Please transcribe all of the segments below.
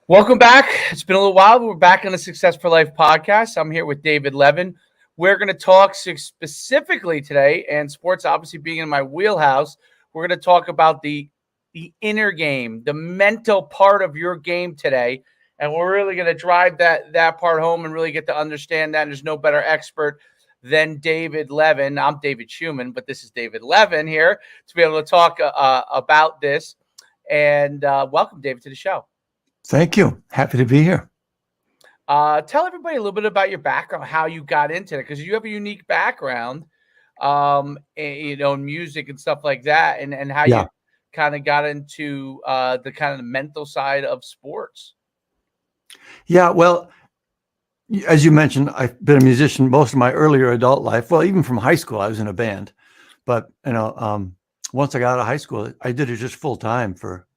Welcome back. It's been a little while, but we're back on the Success for Life podcast. I'm here with David Levin. We're going to talk specifically today, and sports obviously being in my wheelhouse. We're going to talk about the inner game, the mental part of your game today, and we're really going to drive that part home and really get to understand that. And there's no better expert than David Levin. I'm David Schuman, but this is David Levin here to be able to talk about this. And welcome, David, to the show. Thank you. Happy to be here. Tell everybody a little bit about your background, how you got into it, because you have a unique background, in music and stuff like that, and how you Yeah. kind of got into the kind of the mental side of sports. Yeah. Well, as you mentioned, I've been a musician most of my earlier adult life. Well, even from high school, I was in a band. But, once I got out of high school, I did it just full time for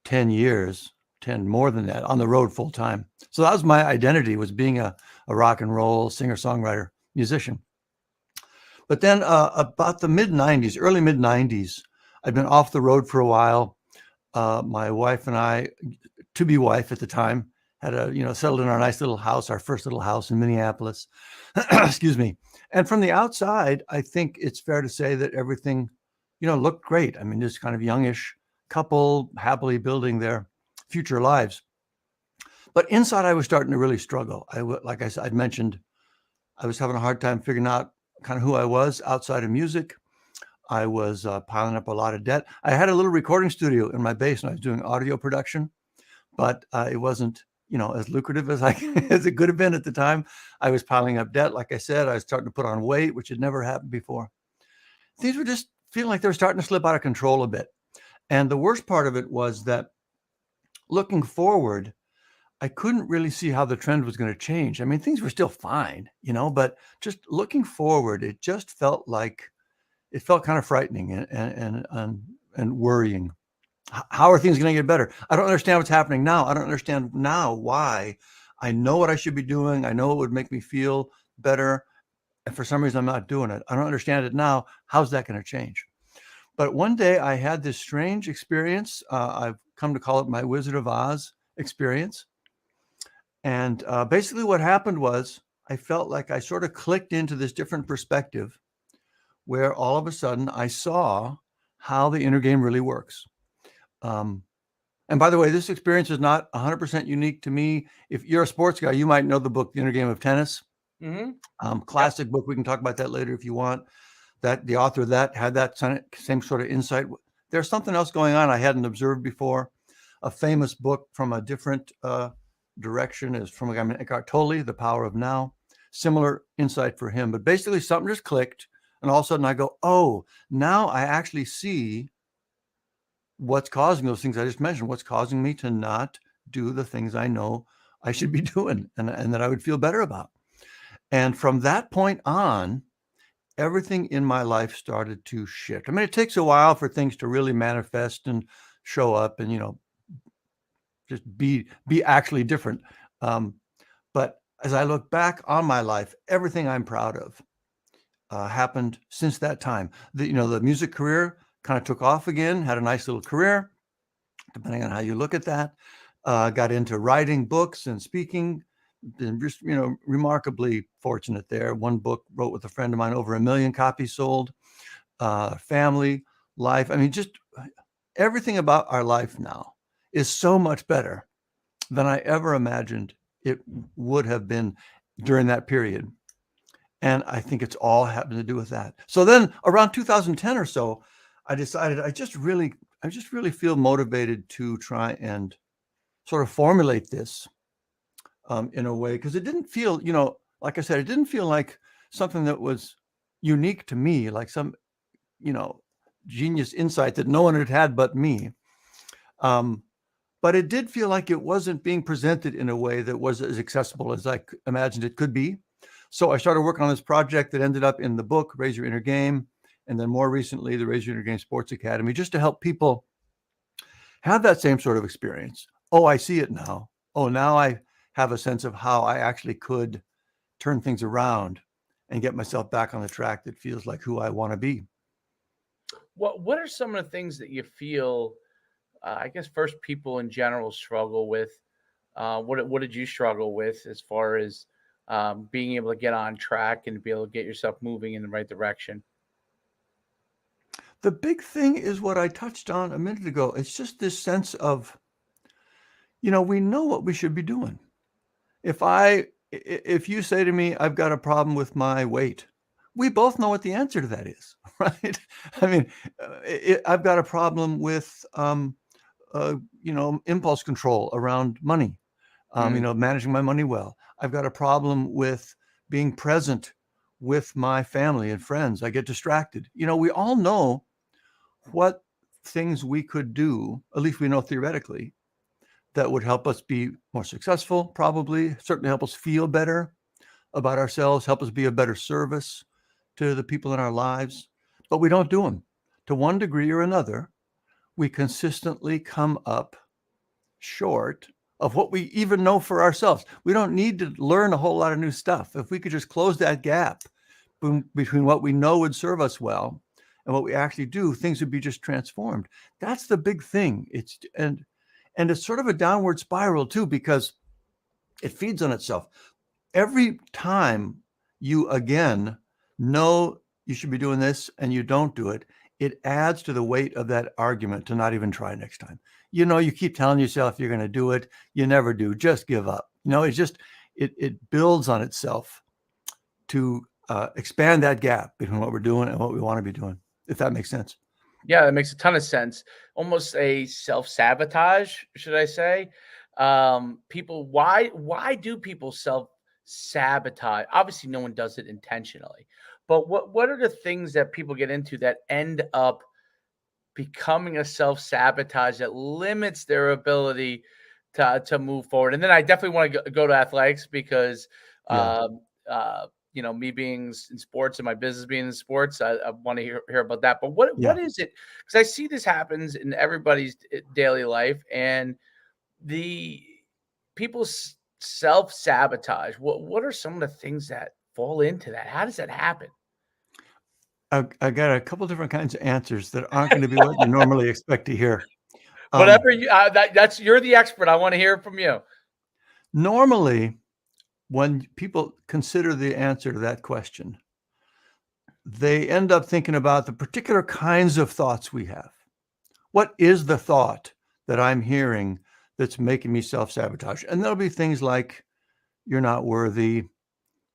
10 years, 10 more than that, on the road full time. So that was my identity, was being a rock and roll singer, songwriter, musician. But then about the early mid 90s, I'd been off the road for a while. My wife and I, to be wife at the time, had settled in our nice little house, our first little house in Minneapolis. Excuse me. And from the outside, I think it's fair to say that everything, looked great. I mean, this kind of youngish couple happily building their future lives. But inside, I was starting to really struggle. Like I said, I'd mentioned, I was having a hard time figuring out kind of who I was outside of music. I was piling up a lot of debt. I had a little recording studio in my basement. I was doing audio production, but it wasn't, as lucrative as as it could have been at the time. I was piling up debt. Like I said, I was starting to put on weight, which had never happened before. Things were just feeling like they were starting to slip out of control a bit. And the worst part of it was that looking forward, I couldn't really see how the trend was going to change. I mean, things were still fine, but just looking forward, it just felt kind of frightening and worrying. How are things going to get better? I don't understand what's happening now. I don't understand now why. I know what I should be doing. I know it would make me feel better. And for some reason, I'm not doing it. I don't understand it now. How's that going to change? But one day I had this strange experience. I've come to call it my Wizard of Oz experience. And basically what happened was I felt like I sort of clicked into this different perspective where all of a sudden I saw how the inner game really works. And by the way, this experience is not 100% unique to me. If you're a sports guy, you might know the book, The Inner Game of Tennis. Classic book. We can talk about that later if you want. That the author of that had that same sort of insight. There's something else going on I hadn't observed before. A famous book from a different direction is from a guy named Eckhart Tolle, The Power of Now. Similar insight for him. But basically something just clicked. And all of a sudden I go, oh, now I actually see what's causing those things I just mentioned, what's causing me to not do the things I know I should be doing and that I would feel better about. And from that point on, everything in my life started to shift. I mean, it takes a while for things to really manifest and show up and, just be actually different. But as I look back on my life, everything I'm proud of happened since that time. The music career kind of took off again, had a nice little career, depending on how you look at that. Got into writing books and speaking. Been just, remarkably fortunate there. One book wrote with a friend of mine, over 1 million copies sold. Family, life. I mean, just everything about our life now is so much better than I ever imagined it would have been during that period. And I think it's all having to do with that. So then around 2010 or so, I decided I just really feel motivated to try and sort of formulate this in a way, because it didn't feel, like I said, it didn't feel like something that was unique to me, like some, genius insight that no one had had but me. But it did feel like it wasn't being presented in a way that was as accessible as I imagined it could be. So I started working on this project that ended up in the book, Raise Your Inner Game, and then more recently, the Raise Your Inner Game Sports Academy, just to help people have that same sort of experience. Oh, I see it now. Oh, now I have a sense of how I actually could turn things around and get myself back on the track that feels like who I want to be. What are some of the things that you feel? I guess first people in general struggle with What did you struggle with as far as being able to get on track and be able to get yourself moving in the right direction? The big thing is what I touched on a minute ago. It's just this sense of, we know what we should be doing. If you say to me, I've got a problem with my weight, we both know what the answer to that is, right? I mean, I've got a problem with, impulse control around money, Mm. managing my money well. I've got a problem with being present with my family and friends. I get distracted. We all know what things we could do, at least we know theoretically, that would help us be more successful, probably, certainly help us feel better about ourselves, help us be a better service to the people in our lives, but we don't do them. To one degree or another, we consistently come up short of what we even know for ourselves. We don't need to learn a whole lot of new stuff. If we could just close that gap between what we know would serve us well and what we actually do, things would be just transformed. That's the big thing. And it's sort of a downward spiral too, because it feeds on itself. Every time you again know you should be doing this and you don't do it, it adds to the weight of that argument to not even try next time. You keep telling yourself you're going to do it. You never do. Just give up. It's just, it builds on itself to expand that gap between what we're doing and what we want to be doing, if that makes sense. Yeah, that makes a ton of sense. Almost a self-sabotage, should I say? People, why do people self-sabotage? Obviously, no one does it intentionally, but what are the things that people get into that end up becoming a self-sabotage that limits their ability to move forward? And then I definitely want to go to athletics because Yeah. um, me being in sports and my business being in sports, I want to hear about that. But what Yeah. is it? Because I see this happens in everybody's daily life, and the people self-sabotage. What are some of the things that fall into that? How does that happen? I got a couple different kinds of answers that aren't going to be what you normally expect to hear. Whatever you that's you're the expert. I want to hear from you. Normally, when people consider the answer to that question, they end up thinking about the particular kinds of thoughts we have. What is the thought that I'm hearing that's making me self-sabotage? And there'll be things like, you're not worthy,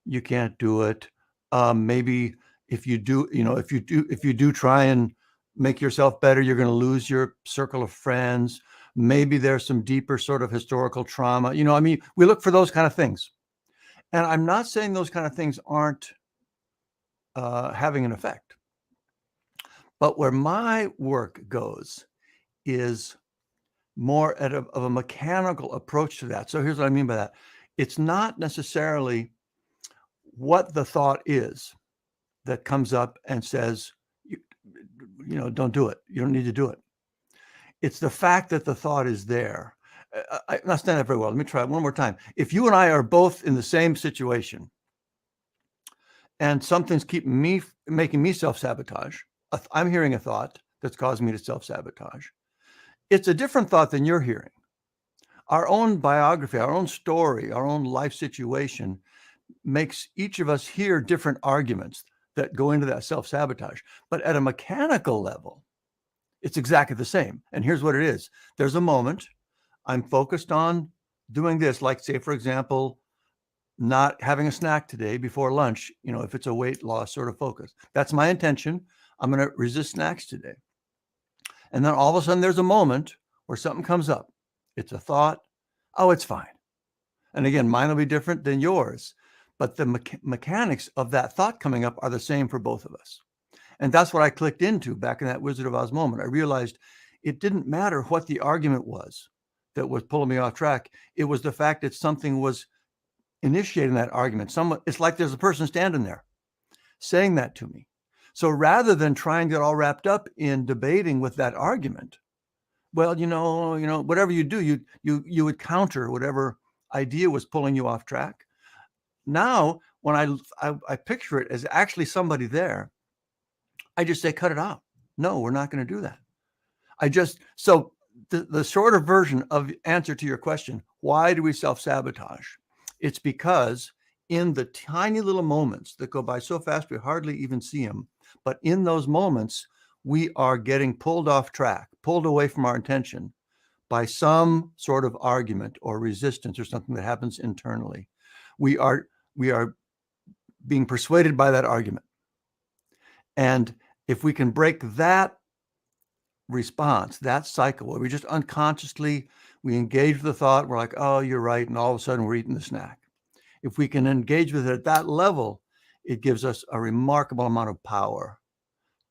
you can't do it. Maybe if you do try and make yourself better, you're going to lose your circle of friends. Maybe there's some deeper sort of historical trauma. We look for those kind of things. And I'm not saying those kind of things aren't having an effect. But where my work goes is more of a mechanical approach to that. So here's what I mean by that. It's not necessarily what the thought is that comes up and says, don't do it. You don't need to do it. It's the fact that the thought is there. I'm not standing up very well. Let me try it one more time. If you and I are both in the same situation and something's making me self-sabotage, I'm hearing a thought that's causing me to self-sabotage. It's a different thought than you're hearing. Our own biography, our own story, our own life situation makes each of us hear different arguments that go into that self-sabotage. But at a mechanical level, it's exactly the same. And here's what it is. There's a moment I'm focused on doing this, like say, for example, not having a snack today before lunch, if it's a weight loss sort of focus. That's my intention. I'm going to resist snacks today. And then all of a sudden there's a moment where something comes up. It's a thought. Oh, it's fine. And again, mine will be different than yours, but the mechanics of that thought coming up are the same for both of us. And that's what I clicked into back in that Wizard of Oz moment. I realized it didn't matter what the argument was that was pulling me off track. It was the fact that something was initiating that argument. It's like there's a person standing there saying that to me. So rather than trying to get all wrapped up in debating with that argument, well, whatever you do, you would counter whatever idea was pulling you off track. Now, when I picture it as actually somebody there, I just say, cut it out. No, we're not going to do that. So the shorter version of answer to your question, why do we self-sabotage? It's because in the tiny little moments that go by so fast we hardly even see them, but in those moments we are getting pulled off track, pulled away from our intention by some sort of argument or resistance or something that happens internally. We are being persuaded by that argument. And if we can break that response, that cycle where we just unconsciously, we engage with the thought, we're like, oh, you're right. And all of a sudden we're eating the snack. If we can engage with it at that level, it gives us a remarkable amount of power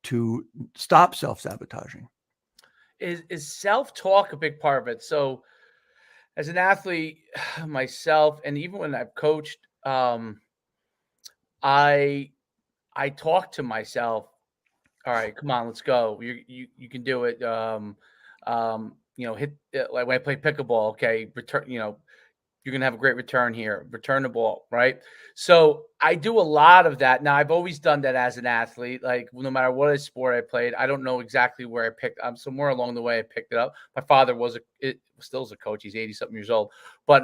to stop self-sabotaging. Is self-talk a big part of it? So as an athlete myself, and even when I've coached, I I talk to myself. All right, come on, let's go. You can do it. Hit like when I play pickleball. Okay, return. You're gonna have a great return here. Return the ball, right? So I do a lot of that. Now I've always done that as an athlete. Like no matter what sport I played, I don't know exactly where I picked. I'm somewhere along the way I picked it up. My father still is a coach. He's 80 something years old, but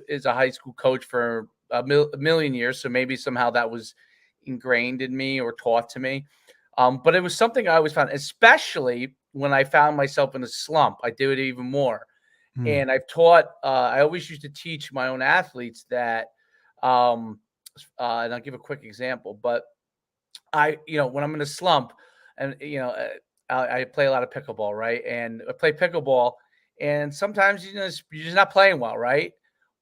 is a high school coach for a million years. So maybe somehow that was ingrained in me or taught to me. But it was something I always found, especially when I found myself in a slump. I do it even more. Hmm. And I've taught, I always used to teach my own athletes that, and I'll give a quick example, but when I'm in a slump and, I play a lot of pickleball, right? And I play pickleball and sometimes, you're just not playing well, right?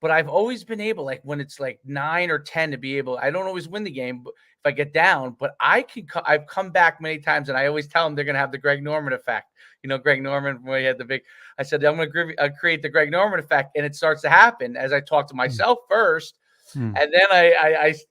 But I've always been able, like when it's like 9 or 10 to be able, I don't always win the game but if I get down, but I've come back many times and I always tell them they're going to have the Greg Norman effect. Greg Norman, when he had the big, I said, I'm going to create the Greg Norman effect. And it starts to happen as I talk to myself first. Hmm. And then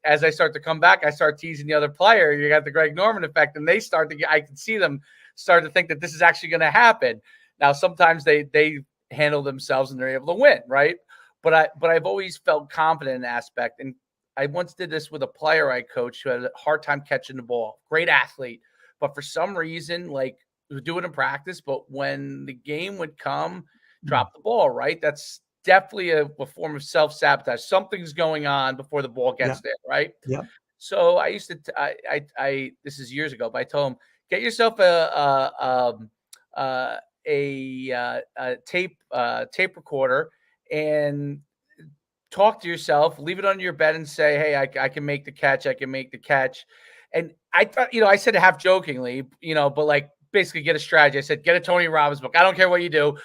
as I start to come back, I start teasing the other player. You got the Greg Norman effect, and they start to I can see them start to think that this is actually going to happen. Now, sometimes they handle themselves and they're able to win, right? But I've always felt confident in that aspect. And I once did this with a player I coached who had a hard time catching the ball. Great athlete, but for some reason, like we would do it in practice, but when the game would come, drop the ball, right? That's definitely a form of self-sabotage. Something's going on before the ball Yeah. gets there, right? Yeah. So I used to, this is years ago, but I told him, get yourself a tape recorder and talk to yourself, leave it under your bed and say, hey, I can make the catch. I can make the catch. And I thought, I said it half jokingly, but like basically get a strategy. I said, get a Tony Robbins book. I don't care what you do.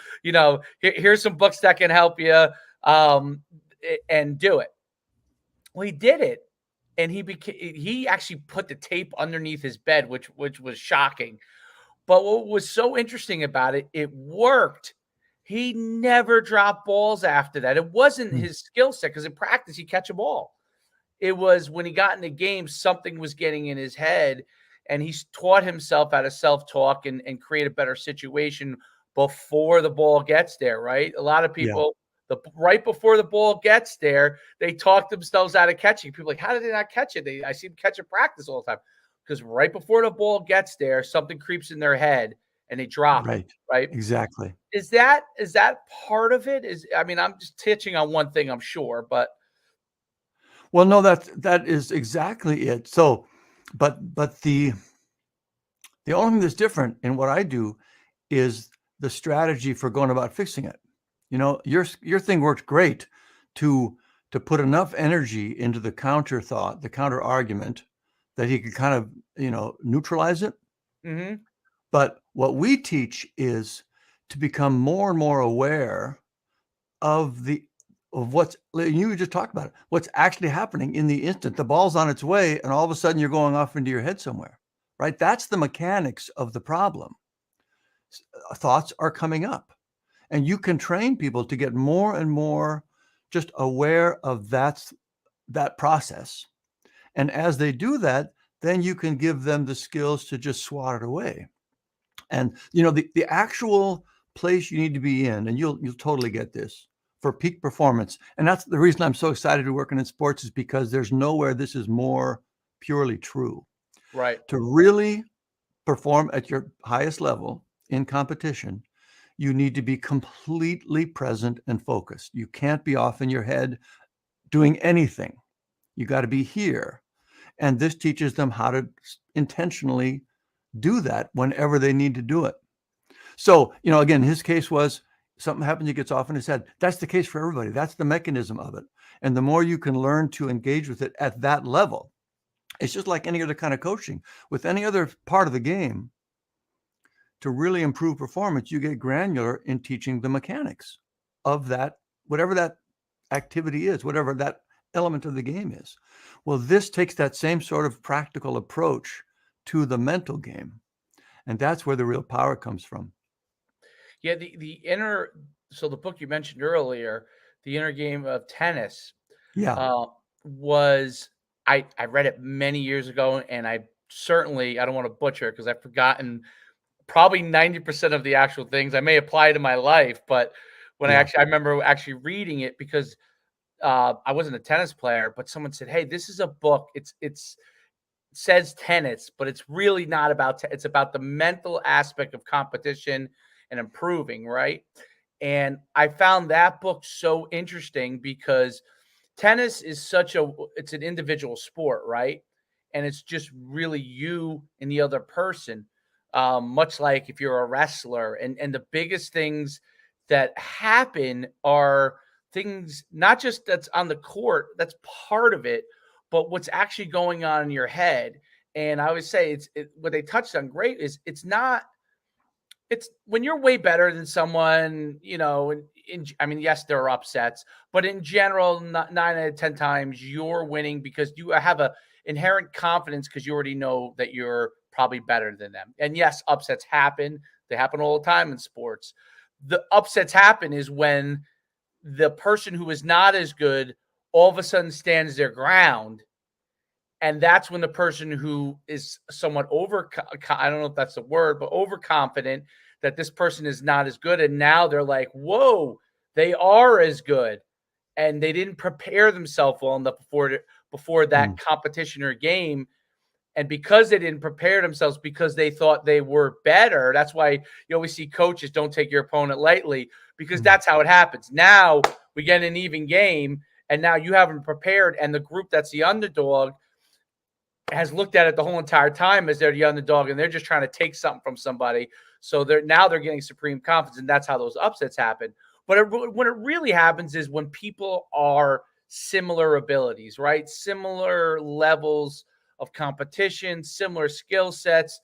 Here's some books that can help you and do it. Well, he did it. And he actually put the tape underneath his bed, which was shocking. But what was so interesting about it, it worked. He never dropped balls after that. It wasn't Hmm. his skill set because in practice he'd catch a ball. It was when he got in the game, something was getting in his head, and he's taught himself how to self-talk and create a better situation before the ball gets there, right? A lot of Yeah. people, right before the ball gets there, they talk themselves out of catching. People are like, how did they not catch it? I see them catch it practice all the time. Because right before the ball gets there, something creeps in their head and they drop it, Right. right? Exactly. Is that part of it? I'm just touching on one thing, I'm sure, but Well, no, that is exactly it. So, but the only thing that's different in what I do is the strategy for going about fixing it. Your thing worked great to put enough energy into the counter thought, the counter argument, that he could kind of neutralize it. mhm. But what we teach is to become more and more aware of what's, you just talked about it, what's actually happening in the instant. The ball's on its way, and all of a sudden you're going off into your head somewhere, right? That's the mechanics of the problem. Thoughts are coming up, and you can train people to get more and more just aware of that process. And as they do that, then you can give them the skills to just swat it away. And the actual place you need to be in, and you'll totally get this, for peak performance. And that's the reason I'm so excited to working in sports, is because there's nowhere this is more purely true. Right. To really perform at your highest level in competition, you need to be completely present and focused. You can't be off in your head doing anything. You got to be here. And this teaches them how to intentionally do that whenever they need to do it. So, again, his case was something happens, he gets off in his head. That's the case for everybody. That's the mechanism of it. And the more you can learn to engage with it at that level, it's just like any other kind of coaching. With any other part of the game, to really improve performance, you get granular in teaching the mechanics of that, whatever that activity is, whatever that element of the game is. Well, this takes that same sort of practical approach to the mental game. And that's where the real power comes from. Yeah, so the book you mentioned earlier, The Inner Game of Tennis, Yeah. was I read it many years ago, and I don't want to butcher it because I've forgotten probably 90% of the actual things. I may apply to my life, but when Yeah. I remember actually reading it because I wasn't a tennis player, but someone said, "Hey, this is a book. It says tennis, but it's really not about it's about the mental aspect of competition and improving, right?" And I found that book so interesting because tennis is it's an individual sport, right? And it's just really you and the other person, much like if you're a wrestler. And the biggest things that happen are things not just that's on the court, that's part of it, but what's actually going on in your head. And I always say what they touched on great is it's when you're way better than someone, I mean, yes, there are upsets, but in general, 9 out of 10 times you're winning because you have a inherent confidence because you already know that you're probably better than them. And yes, upsets happen. They happen all the time in sports. The upsets happen is when the person who is not as good all of a sudden stands their ground, and that's when the person who is somewhat I don't know if that's the word, but overconfident that this person is not as good, and now they're like, whoa, they are as good, and they didn't prepare themselves well enough before that competition or game. And because they didn't prepare themselves, because they thought they were better, that's why you always see coaches don't take your opponent lightly, because that's how it happens. Now we get an even game, and now you haven't prepared, and the group that's the underdog has looked at it the whole entire time as they're the underdog, and they're just trying to take something from somebody. So they're getting supreme confidence, and that's how those upsets happen. But when it really happens is when people are similar abilities, right? Similar levels of competition, similar skill sets.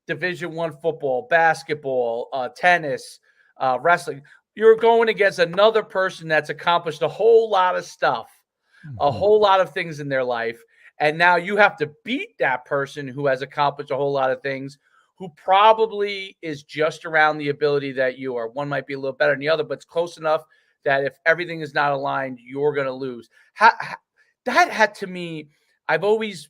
Division I football, basketball, tennis, wrestling. You're going against another person that's accomplished a whole lot of stuff, a whole lot of things in their life. And now you have to beat that person who has accomplished a whole lot of things, who probably is just around the ability that you are. One might be a little better than the other, but it's close enough that if everything is not aligned, you're going to lose. That had to me, I've always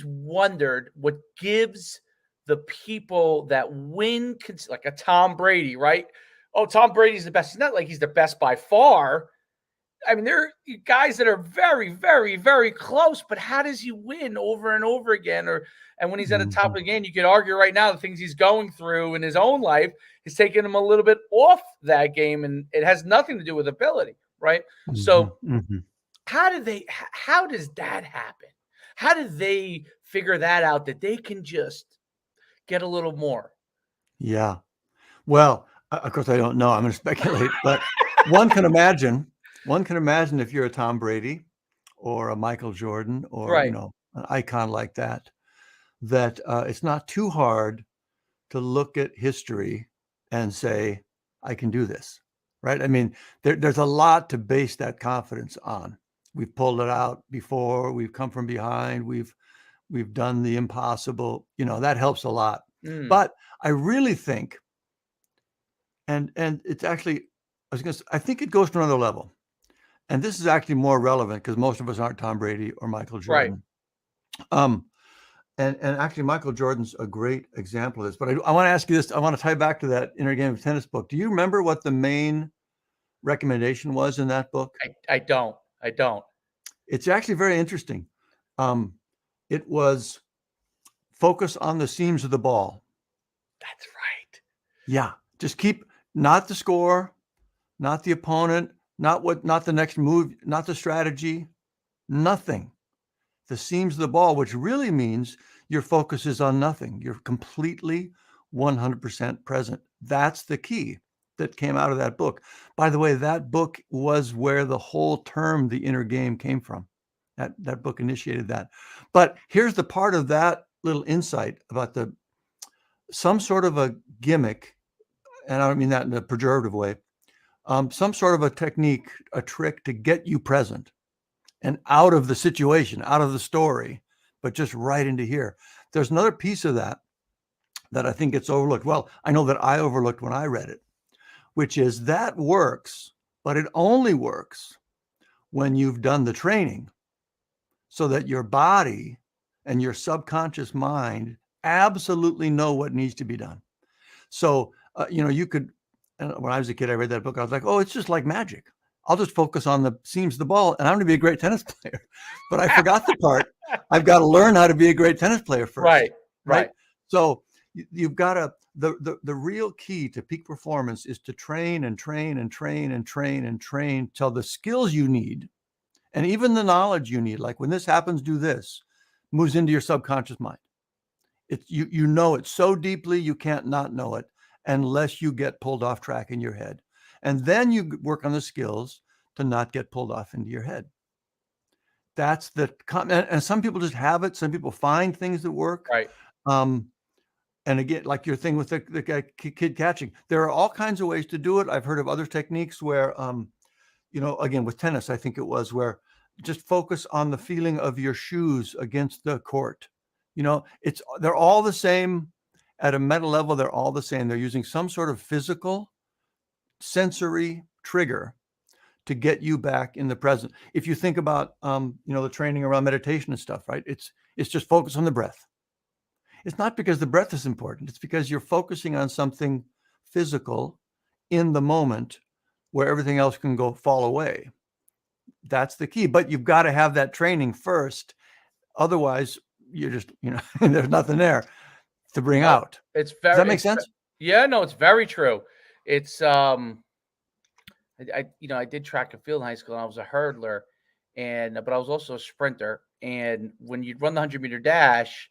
wondered what gives the people that win, like a Tom Brady, right? Oh, Tom Brady's the best. It's not like he's the best by far. I mean, there are guys that are very, very, very close, but how does he win over and over again? And when he's at the top of the game, you could argue right now the things he's going through in his own life is taking him a little bit off that game, and it has nothing to do with ability, right? So how does that happen? How do they figure that out, that they can just get a little more? Yeah. Well, of course, I don't know. I'm going to speculate, but one can imagine if you're a Tom Brady or a Michael Jordan or, Right. an icon like that it's not too hard to look at history and say, I can do this, right? I mean, there's a lot to base that confidence on. We've pulled it out before. We've come from behind. We've done the impossible. That helps a lot. But I really think, and it's actually, I think it goes to another level. And this is actually more relevant because most of us aren't Tom Brady or Michael Jordan. Right. And actually, Michael Jordan's a great example of this. But I want to ask you this. I want to tie back to that Inner Game of Tennis book. Do you remember what the main recommendation was in that book? I don't. It's actually very interesting. It was focus on the seams of the ball. That's right. Yeah. Just keep Not the score, not the opponent, not the next move, not the strategy, nothing. The seams of the ball, which really means your focus is on nothing. You're completely 100% present. That's the key that came out of that book. By the way, that book was where the whole term, the inner game, came from. That book initiated that. But here's the part of that little insight about some sort of a gimmick, and I don't mean that in a pejorative way, some sort of a technique, a trick to get you present and out of the situation, out of the story, but just right into here. There's another piece of that I think gets overlooked. Well, I know that I overlooked when I read it, which is that works, but it only works when you've done the training so that your body and your subconscious mind absolutely know what needs to be done. So, you could, when I was a kid, I read that book. I was like, oh, it's just like magic. I'll just focus on the seams of the ball and I'm going to be a great tennis player. But I forgot the part. I've got to learn how to be a great tennis player first. Right. So you've got to, the real key to peak performance is to train and train and train and train and train till the skills you need and even the knowledge you need, like when this happens, do this, moves into your subconscious mind. You know it so deeply you can't not know it unless you get pulled off track in your head. And then you work on the skills to not get pulled off into your head. That's and some people just have it. Some people find things that work. Right. And again, like your thing with the kid catching, there are all kinds of ways to do it. I've heard of other techniques where, again, with tennis, I think it was where just focus on the feeling of your shoes against the court. They're all the same at a meta level. They're all the same. They're using some sort of physical sensory trigger to get you back in the present. If you think about, the training around meditation and stuff, right? It's just focus on the breath. It's not because the breath is important. It's because you're focusing on something physical in the moment where everything else can fall away. That's the key. But you've got to have that training first. Otherwise, you're just, there's nothing there to bring out. Does that make sense? Yeah, no, it's very true. It's I did track and field in high school and I was a hurdler but I was also a sprinter. And when you'd run the 100-meter dash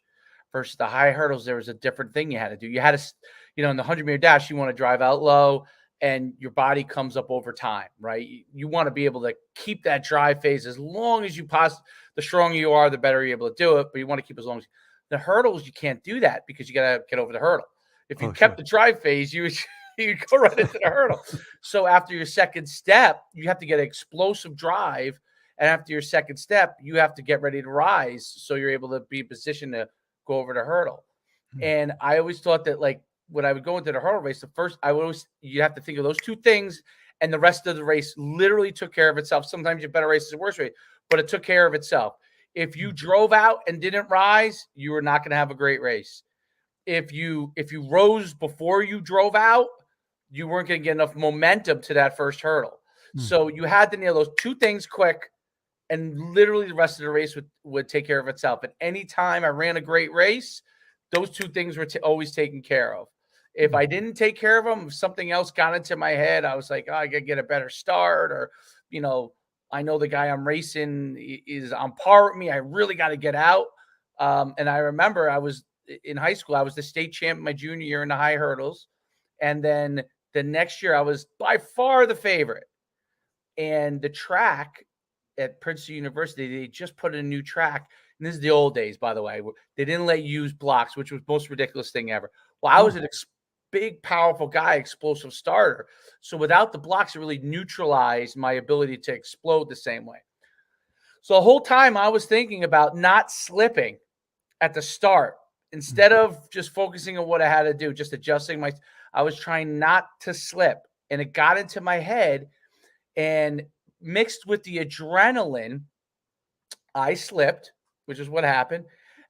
versus the high hurdles, there was a different thing you had to do. You had to, in the 100-meter dash, you want to drive out low and your body comes up over time, right? You want to be able to keep that drive phase as long as you possibly, the stronger you are, the better you're able to do it, but you want to keep as long as the hurdles, you can't do that because you got to get over the hurdle. If you kept the drive phase, you go right into the hurdle. So after your second step, you have to get an explosive drive. And after your second step, you have to get ready to rise. So you're able to be in position to go over the hurdle. And I always thought that, like, when I would go into the hurdle race, you have to think of those two things, and the rest of the race literally took care of itself. Sometimes your better race is a worse race, but it took care of itself. If you drove out and didn't rise, you were not going to have a great race. If you rose before you drove out, you weren't going to get enough momentum to that first hurdle. So you had to nail those two things quick, and literally the rest of the race would take care of itself. At any time I ran a great race, those two things were always taken care of. If I didn't take care of them, if something else got into my head, I was like, oh, I got to get a better start, or, I know the guy I'm racing is on par with me. I really got to get out. And I remember I was in high school. I was the state champ my junior year in the high hurdles. And then the next year I was by far the favorite. And the track at Princeton University, they just put in a new track. And this is the old days, by the way. They didn't let you use blocks, which was the most ridiculous thing ever. Well, I was a big, powerful guy, explosive starter. So without the blocks, it really neutralized my ability to explode the same way. So the whole time I was thinking about not slipping at the start. Instead of just focusing on what I had to do, just adjusting I was trying not to slip. And it got into my head, and mixed with the adrenaline, I slipped, which is what happened.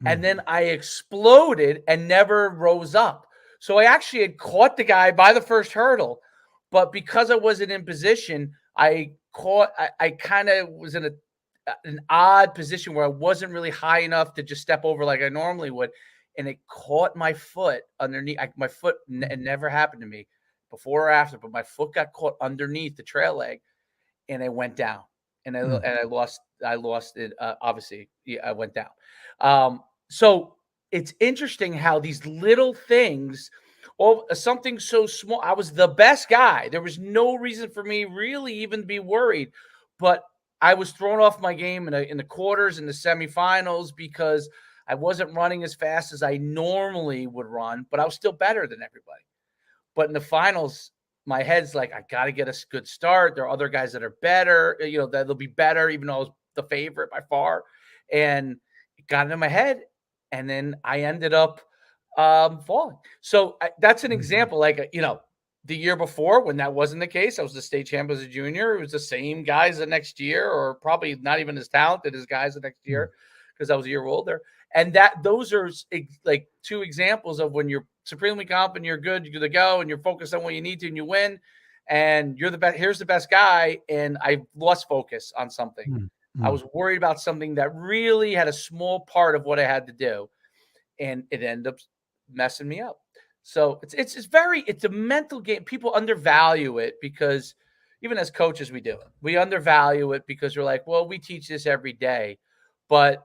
And then I exploded and never rose up. So I actually had caught the guy by the first hurdle, but because I wasn't in position, I kind of was in an odd position where I wasn't really high enough to just step over like I normally would. And it caught my foot underneath my foot. It never happened to me. before or after, but my foot got caught underneath the trail leg, and it went down, and I lost it. Obviously, yeah, I went down. So it's interesting how these little things, something so small. I was the best guy. There was no reason for me really even to be worried, but I was thrown off my game in the quarters and the semifinals because I wasn't running as fast as I normally would run, but I was still better than everybody. But in the finals, my head's like, I got to get a good start. There are other guys that are better, that'll be better, even though I was the favorite by far. And it got into my head. And then I ended up falling. So that's an example. Like, the year before, when that wasn't the case, I was the state champ as a junior. It was the same guys the next year, or probably not even as talented as guys the next year because I was a year older. And those are like two examples of when you're supremely confident, you're good to go, and you're focused on what you need to, and you win. And you're the best. Here's the best guy, and I lost focus on something. I was worried about something that really had a small part of what I had to do, and it ended up messing me up. So it's a mental game. People undervalue it because even as coaches, we undervalue it because we're like, well, we teach this every day, but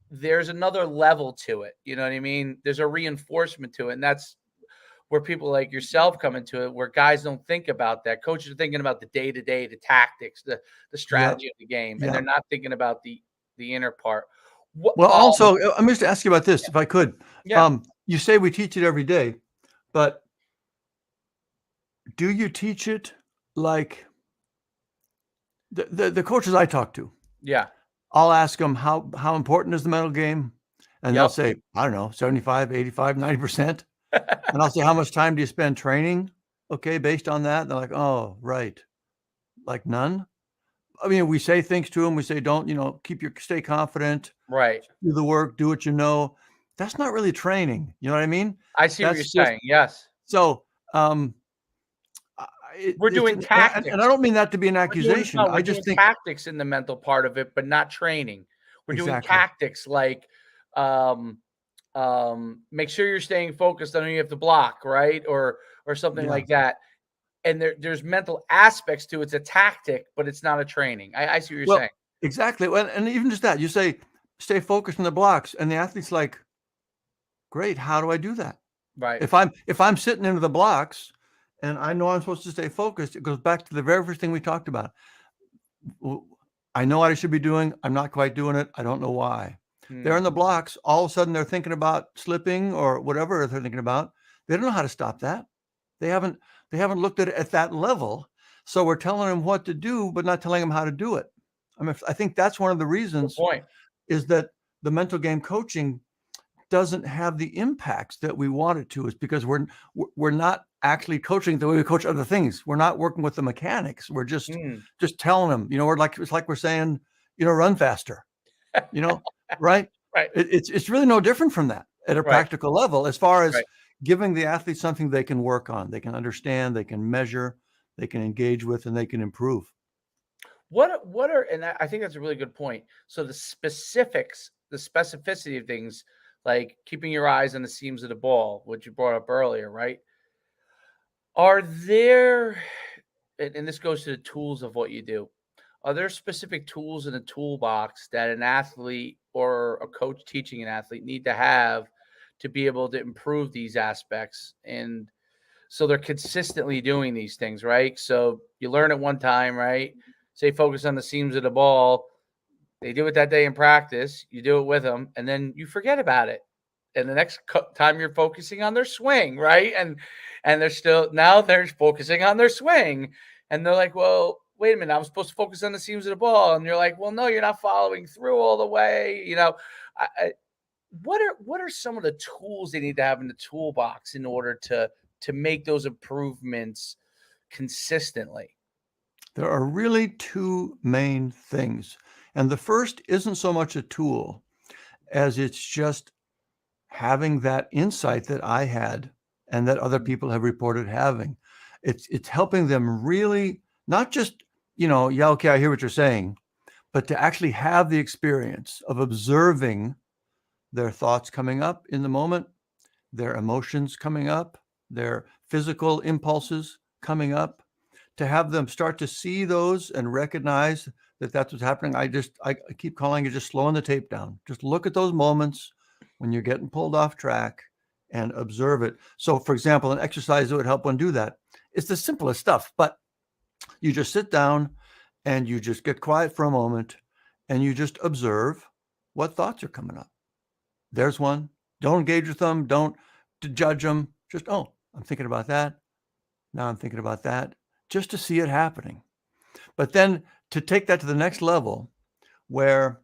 there's another level to it. You know what I mean? There's a reinforcement to it. And that's where people like yourself come into it, where guys don't think about that. Coaches are thinking about the day-to-day, the tactics, the strategy of the game, and they're not thinking about the inner part. Well, also, I'm just to ask you about this, if I could. Yeah. You say we teach it every day, but do you teach it like the coaches I talk to? Yeah. I'll ask them how important is the mental game? And they'll say, I don't know, 75, 85, 90%. And I'll say, how much time do you spend training? Okay, based on that. And they're like, oh, right. Like none. I mean, we say things to them. We say, don't, stay confident. Right. Do the work, do what you know. That's not really training. You know what I mean? I see what you're saying. Yes. So, we're doing tactics. And I don't mean that to be an accusation. I just think tactics in the mental part of it, but not training. We're doing tactics like, make sure you're staying focused on who you have to block, right? Or something like that. And there's mental aspects to it. It's a tactic, but it's not a training. I see what you're saying. Exactly. Well, and even just that, you say, stay focused on the blocks. And the athlete's like, great, how do I do that? Right. If I'm sitting into the blocks and I know I'm supposed to stay focused, it goes back to the very first thing we talked about. I know what I should be doing. I'm not quite doing it. I don't know why. They're in the blocks. All of a sudden they're thinking about slipping or whatever they're thinking about. They don't know how to stop that. They haven't looked at it at that level. So we're telling them what to do, but not telling them how to do it. I mean, I think that's one of the reasons is that the mental game coaching doesn't have the impacts that we want it to, is because we're not actually coaching the way we coach other things. We're not working with the mechanics. We're just telling them, it's like we're saying, run faster, right? Right. It's really no different from that at a practical level, as far as giving the athlete something they can work on, they can understand, they can measure, they can engage with, and they can improve. And I think that's a really good point. So the specifics, the specificity of things, like keeping your eyes on the seams of the ball, which you brought up earlier, right? Are there, and this goes to the tools of what you do, are there specific tools in the toolbox that an athlete or a coach teaching an athlete need to have to be able to improve these aspects? And so they're consistently doing these things, right? So you learn it one time, right? Say focus on the seams of the ball. They do it that day in practice. You do it with them, and then you forget about it. And the next time you're focusing on their swing, right? And they're focusing on their swing, and they're like, well, wait a minute, I'm supposed to focus on the seams of the ball. And you're like, well, no, you're not following through all the way. What are some of the tools they need to have in the toolbox in order to make those improvements consistently? There are really two main things. And the first isn't so much a tool as it's just having that insight that I had and that other people have reported having. It's helping them really not just, okay, I hear what you're saying, but to actually have the experience of observing their thoughts coming up in the moment, their emotions coming up, their physical impulses coming up, to have them start to see those and recognize that that's what's happening. I keep calling it just slowing the tape down. Just look at those moments when you're getting pulled off track and observe it. So, for example, an exercise that would help one do that. It's the simplest stuff, but you just sit down and you just get quiet for a moment and you just observe what thoughts are coming up. There's one. Don't engage with them. Don't judge them. Just, oh, I'm thinking about that. Now I'm thinking about that, just to see it happening. But then to take that to the next level, where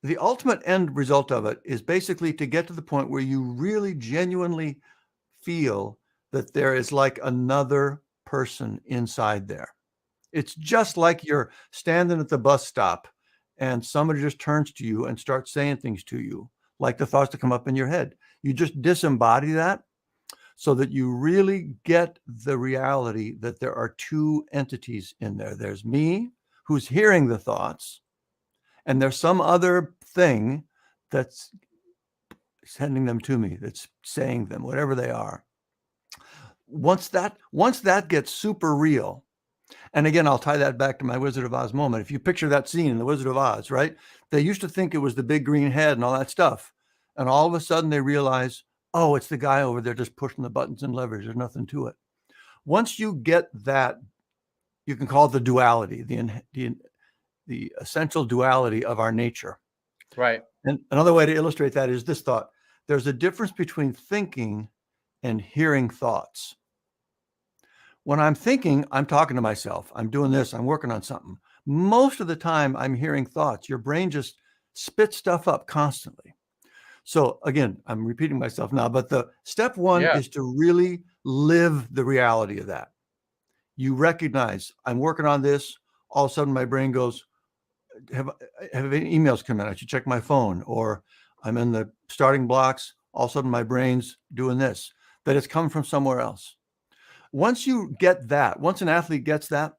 the ultimate end result of it is basically to get to the point where you really genuinely feel that there is like another person inside there. It's just like you're standing at the bus stop and somebody just turns to you and starts saying things to you, like the thoughts that come up in your head. You just disembody that so that you really get the reality that there are two entities in there. There's me, who's hearing the thoughts, and there's some other thing that's sending them to me, that's saying them, whatever they are. Once that gets super real, and again, I'll tie that back to my Wizard of Oz moment. If you picture that scene in the Wizard of Oz, right? They used to think it was the big green head and all that stuff. And all of a sudden they realize, oh, it's the guy over there just pushing the buttons and levers. There's nothing to it. Once you get that, you can call it the duality, the essential duality of our nature. Right. And another way to illustrate that is this thought. There's a difference between thinking and hearing thoughts. When I'm thinking, I'm talking to myself. I'm doing this. I'm working on something. Most of the time, I'm hearing thoughts. Your brain just spits stuff up constantly. So again, I'm repeating myself now, but the step one is to really live the reality of that. You recognize I'm working on this. All of a sudden, my brain goes, have any emails come in? I should check my phone. Or I'm in the starting blocks. All of a sudden, my brain's doing this. That it's come from somewhere else. Once you get that, once an athlete gets that,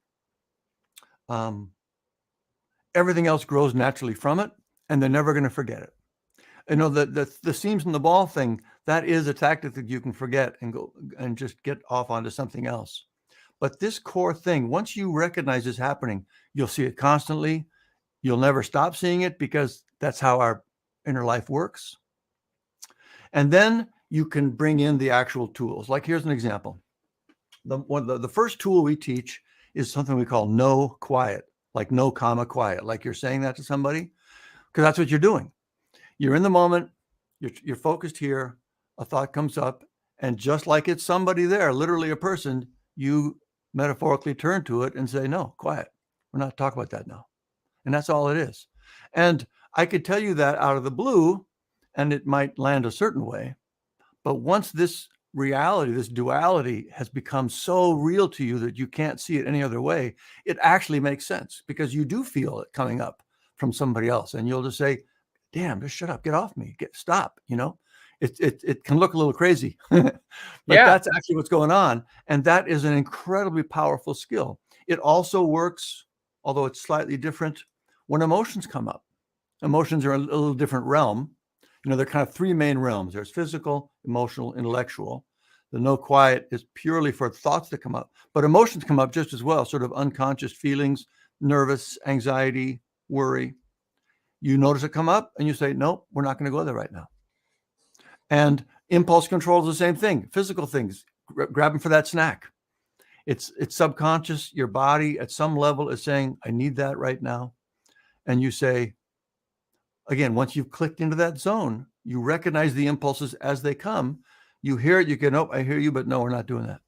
everything else grows naturally from it, and they're never going to forget it. You know, the seams in the ball thing, that is a tactic that you can forget and go and just get off onto something else. But this core thing, once you recognize it's happening, you'll see it constantly. You'll never stop seeing it because that's how our inner life works. And then you can bring in the actual tools. Like here's an example. The first tool we teach is something we call no quiet, like no comma quiet, like you're saying that to somebody, because that's what you're doing. You're in the moment, you're focused here, a thought comes up, and just like it's somebody there, literally a person, you metaphorically turn to it and say, no, quiet. We're not talking about that now. And that's all it is. And I could tell you that out of the blue, and it might land a certain way. But once this reality, this duality has become so real to you that you can't see it any other way, it actually makes sense because you do feel it coming up from somebody else. And you'll just say, damn, just shut up, get off me, stop, you know? It can look a little crazy, but that's actually what's going on. And that is an incredibly powerful skill. It also works, although it's slightly different, when emotions come up. Emotions are a little different realm. You know, there are kind of three main realms. There's physical, emotional, intellectual. The no quiet is purely for thoughts that come up, but emotions come up just as well, sort of unconscious feelings, nervous, anxiety, worry. You notice it come up and you say, nope, we're not going to go there right now. And impulse control is the same thing. Physical things, grabbing for that snack. It's subconscious. Your body at some level is saying, I need that right now. And you say, again, once you've clicked into that zone, you recognize the impulses as they come. You hear it, you go, nope, I hear you, but no, we're not doing that.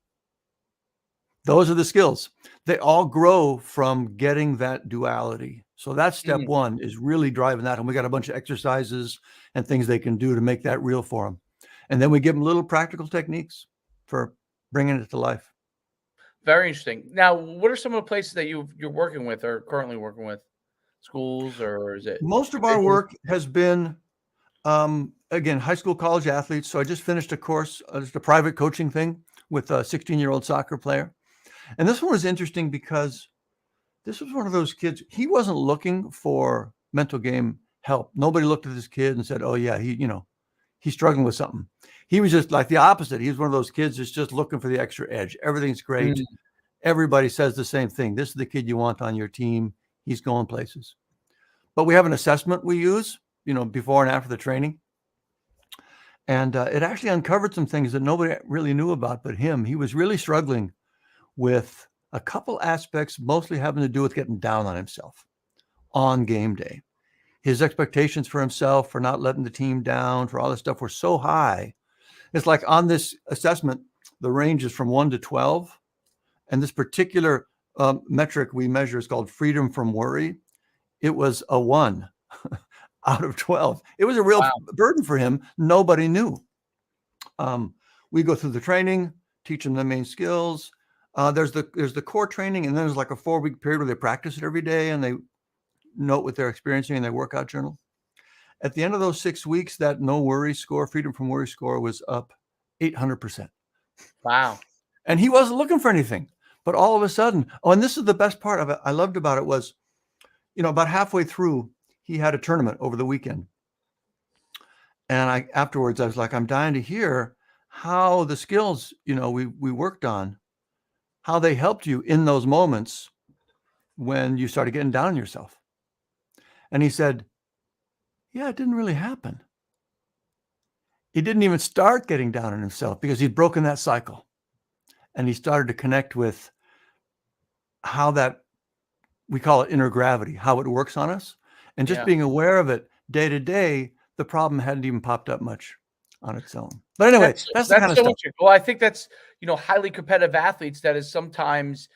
Those are the skills. They all grow from getting that duality. So that's step one, is really driving that. And we got a bunch of exercises and things they can do to make that real for them. And then we give them little practical techniques for bringing it to life. Very interesting. Now, what are some of the places that you're working with or currently working with? Schools, or is it? Most of our work has been, again, high school, college athletes. So I just finished a course, just a private coaching thing with a 16-year-old soccer player. And this one was interesting because this was one of those kids, he wasn't looking for mental game help. Nobody looked at this kid and said, oh yeah, he's struggling with something. He was just like the opposite. He was one of those kids that's just looking for the extra edge. Everything's great. Mm. Everybody says the same thing. This is the kid you want on your team. He's going places. But we have an assessment we use, before and after the training. And it actually uncovered some things that nobody really knew about but him. He was really struggling with a couple aspects, mostly having to do with getting down on himself on game day. His expectations for himself, for not letting the team down, for all this stuff were so high. It's like on this assessment, the range is from 1 to 12. And this particular metric we measure is called freedom from worry. It was a 1 out of 12. It was a real burden for him. Nobody knew. We go through the training, teach them the main skills. There's the core training, and then there's like a 4-week period where they practice it every day and they note what they're experiencing in their workout journal. At the end of those 6 weeks, that no worry score, freedom from worry score, was up 800%. Wow. And he wasn't looking for anything. But all of a sudden, and this is the best part of it, I loved about it was, about halfway through, he had a tournament over the weekend. And afterwards, I was like, I'm dying to hear how the skills, we worked on, how they helped you in those moments when you started getting down on yourself. And he said, yeah, it didn't really happen. He didn't even start getting down on himself because he'd broken that cycle. And he started to connect with how that, we call it inner gravity, how it works on us. And just being aware of it day to day, the problem hadn't even popped up much on its own. But anyway, that's the kind of stuff. Well, I think that's, highly competitive athletes, that is sometimes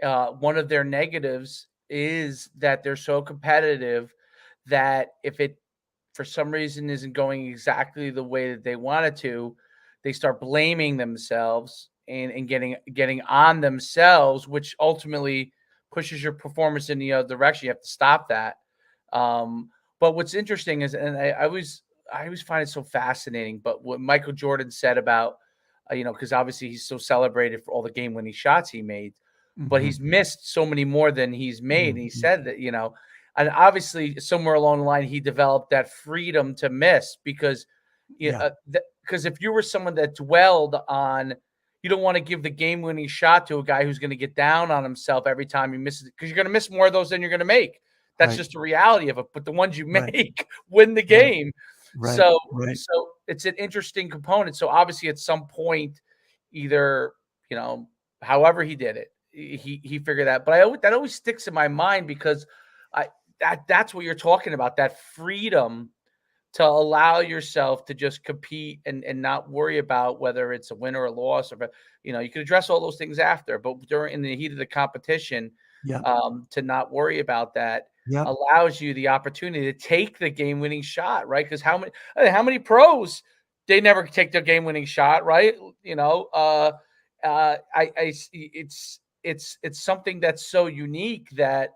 one of their negatives is that they're so competitive that if it, for some reason, isn't going exactly the way that they want it to, they start blaming themselves and getting on themselves, which ultimately pushes your performance in the other direction. You have to stop that. But what's interesting is, and I always find it so fascinating, but what Michael Jordan said about, because obviously he's so celebrated for all the game-winning shots he made, but he's missed so many more than he's made. And he said that, and obviously somewhere along the line, he developed that freedom to miss because, because if you were someone that dwelled on, you don't want to give the game-winning shot to a guy who's going to get down on himself every time he misses it, because you're going to miss more of those than you're going to make. That's just the reality of it. But the ones you make win the game. So it's an interesting component. So obviously at some point, either, however he did it, he figured that. But that always sticks in my mind because that's what you're talking about, that freedom to allow yourself to just compete and not worry about whether it's a win or a loss, or, you can address all those things after, but in the heat of the competition, to not worry about that allows you the opportunity to take the game-winning shot, right? Because how many pros, they never take their game-winning shot, right? It's something that's so unique that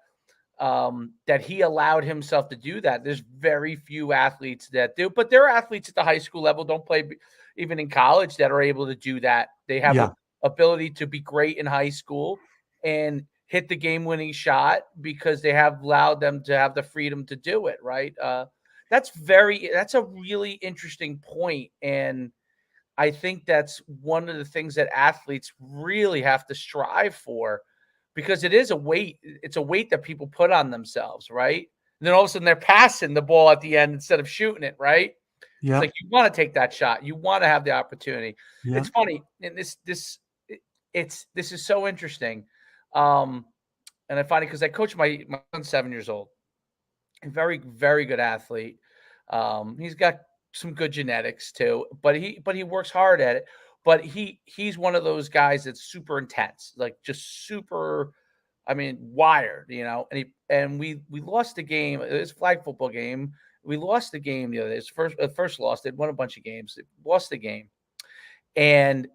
he allowed himself to do that. There's very few athletes that do, but there are athletes at the high school level, don't play even in college, that are able to do that. They have an ability to be great in high school and hit the game-winning shot because they have allowed them to have the freedom to do it, right? That's a really interesting point. And I think that's one of the things that athletes really have to strive for, because it is a weight. It's a weight that people put on themselves, right? And then all of a sudden they're passing the ball at the end instead of shooting it, right? It's like you want to take that shot. You want to have the opportunity. It's funny. And this is so interesting. And I find it because I coach my son's 7 years old. A very, very good athlete. He's got some good genetics too, but he works hard at it. But he's one of those guys that's super intense, like just super, wired, and we lost the game. It's a flag football game. We lost the game the other day. It's first lost. They'd won a bunch of games. They lost the game. And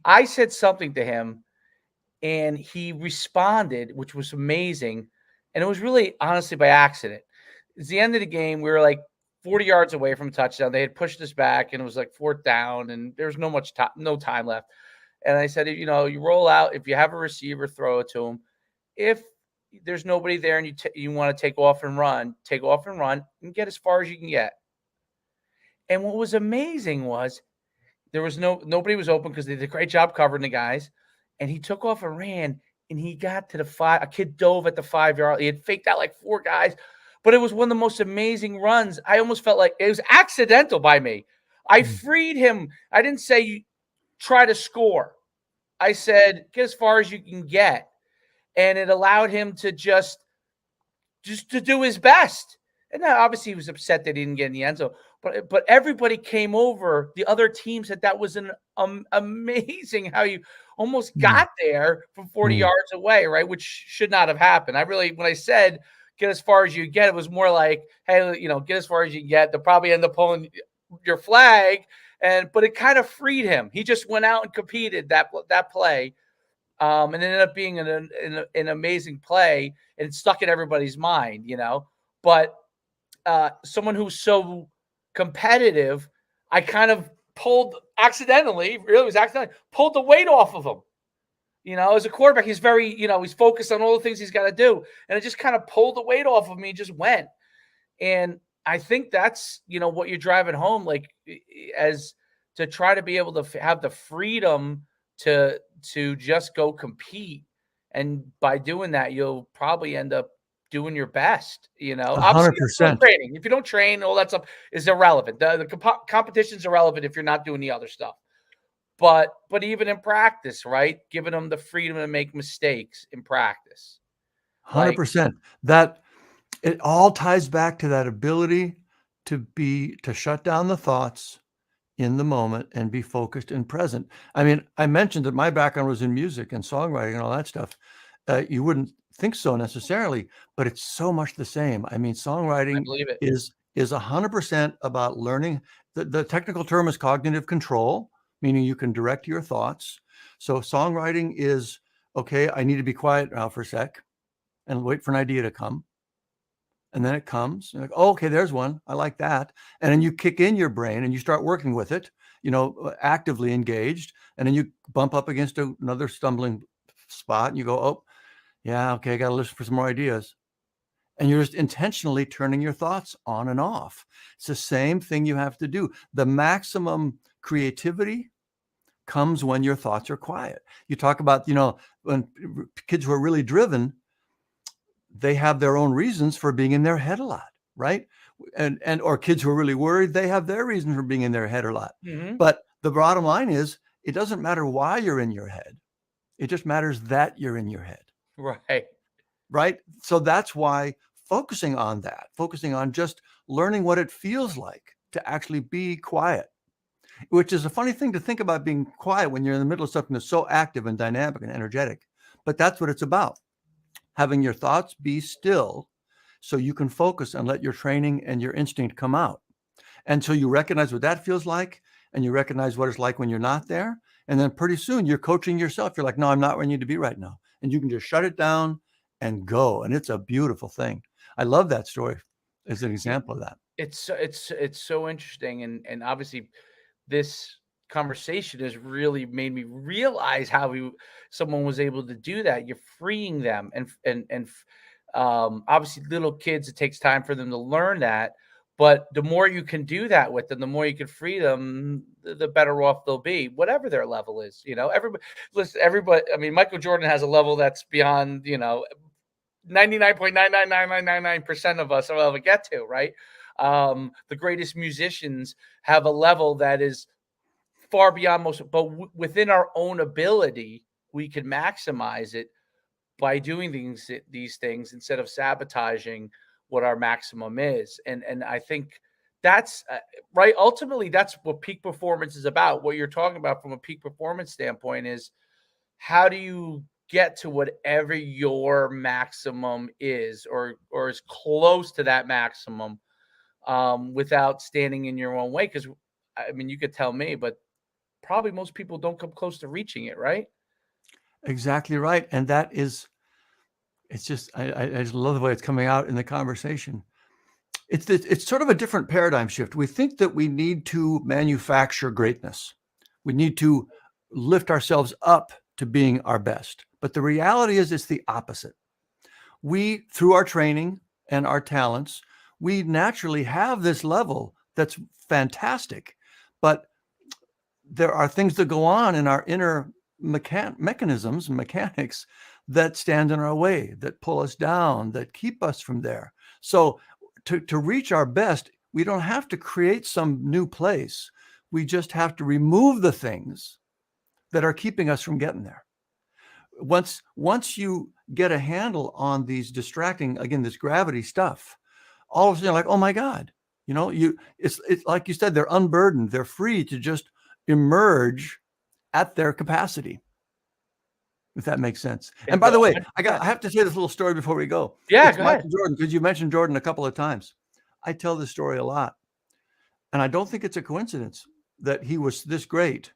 I said something to him and he responded, which was amazing. And it was really honestly by accident. It's the end of the game. We were like 40 yards away from a touchdown. They had pushed us back and it was like 4th down and there was no time left. And I said, you roll out. If you have a receiver, throw it to him. If there's nobody there and you want to take off and run and get as far as you can get. And what was amazing was there was nobody was open because they did a great job covering the guys. And he took off and ran, and he got to the 5. A kid dove at the 5-yard. He had faked out like 4 guys, but it was one of the most amazing runs. I almost felt like it was accidental by me. I Mm. freed him. I didn't say try to score. I said get as far as you can get, and it allowed him to just to do his best. And then obviously he was upset that he didn't get in the end zone. But everybody came over. The other teams that was an amazing how you almost Mm. got there from 40 Mm. yards away, right? Which should not have happened. I really, when I said get as far as you get, it was more like, hey, get as far as you get. They'll probably end up pulling your flag, but it kind of freed him. He just went out and competed that play. And it ended up being an amazing play, and it stuck in everybody's mind, But someone who's so competitive, I kind of accidentally pulled the weight off of him. As a quarterback, he's very, he's focused on all the things he's got to do, and it just kind of pulled the weight off of me, just went. And I think that's, what you're driving home, like as to try to be able to have the freedom to just go compete. And by doing that, you'll probably end up doing your best, obviously it's still 100%. training. If you don't train, all that stuff is irrelevant. The competition's irrelevant if you're not doing the other stuff. But even in practice, right? Giving them the freedom to make mistakes in practice. 100%. That it all ties back to that ability to shut down the thoughts in the moment and be focused and present. I mean, I mentioned that my background was in music and songwriting and all that stuff. You wouldn't think so necessarily, but it's so much the same. I mean, I songwriting believe it. is 100% about learning. The technical term is cognitive control, meaning you can direct your thoughts. So songwriting is, okay, I need to be quiet now for a sec and wait for an idea to come. And then it comes, and like, oh, okay, there's one. I like that. And then you kick in your brain and you start working with it, actively engaged. And then you bump up against another stumbling spot and you go, oh, yeah, okay, I got to listen for some more ideas. And you're just intentionally turning your thoughts on and off. It's the same thing you have to do. The maximum creativity comes when your thoughts are quiet. You talk about, when kids who are really driven, they have their own reasons for being in their head a lot, right? Or kids who are really worried, they have their reasons for being in their head a lot. Mm-hmm. But the bottom line is, it doesn't matter why you're in your head. It just matters that you're in your head. Right. Right. So that's why focusing on just learning what it feels like to actually be quiet, which is a funny thing to think about, being quiet when you're in the middle of something that's so active and dynamic and energetic. But that's what it's about. Having your thoughts be still so you can focus and let your training and your instinct come out. And so you recognize what that feels like, and you recognize what it's like when you're not there. And then pretty soon you're coaching yourself. You're like, no, I'm not where I need to be right now. And you can just shut it down and go. And it's a beautiful thing. I love that story as an example of that. It's so interesting. And obviously this conversation has really made me realize how someone was able to do that. You're freeing them, and obviously little kids, it takes time for them to learn that. But the more you can do that with them, the more you can free them, the better off they'll be, whatever their level is. Everybody. I mean, Michael Jordan has a level that's beyond 99.99999% of us will ever get to, right? The greatest musicians have a level that is far beyond most, but within our own ability, we can maximize it by doing these things instead of sabotaging what our maximum is. And I think that's right. Ultimately, that's what peak performance is about. What you're talking about from a peak performance standpoint is, how do you get to whatever your maximum is, or as close to that maximum, without standing in your own way? Because I mean, you could tell me, but probably most people don't come close to reaching it, right? Exactly right. And that is, it's just, I just love the way it's coming out in the conversation. It's sort of a different paradigm shift. We think that we need to manufacture greatness. We need to lift ourselves up to being our best. But the reality is, it's the opposite. We, through our training and our talents, we naturally have this level that's fantastic. But there are things that go on in our inner mechanisms and mechanics that stand in our way, that pull us down, that keep us from there. So to reach our best, we don't have to create some new place. We just have to remove the things that are keeping us from getting there. Once you get a handle on these distracting, again, this gravity stuff, all of a sudden you're like, oh my God, it's like you said, they're unburdened. They're free to just emerge at their capacity, if that makes sense. And by the way, I have to say this little story before we go. Yeah, it's go Michael ahead. Jordan, because you mentioned Jordan a couple of times. I tell this story a lot, and I don't think it's a coincidence that he was this great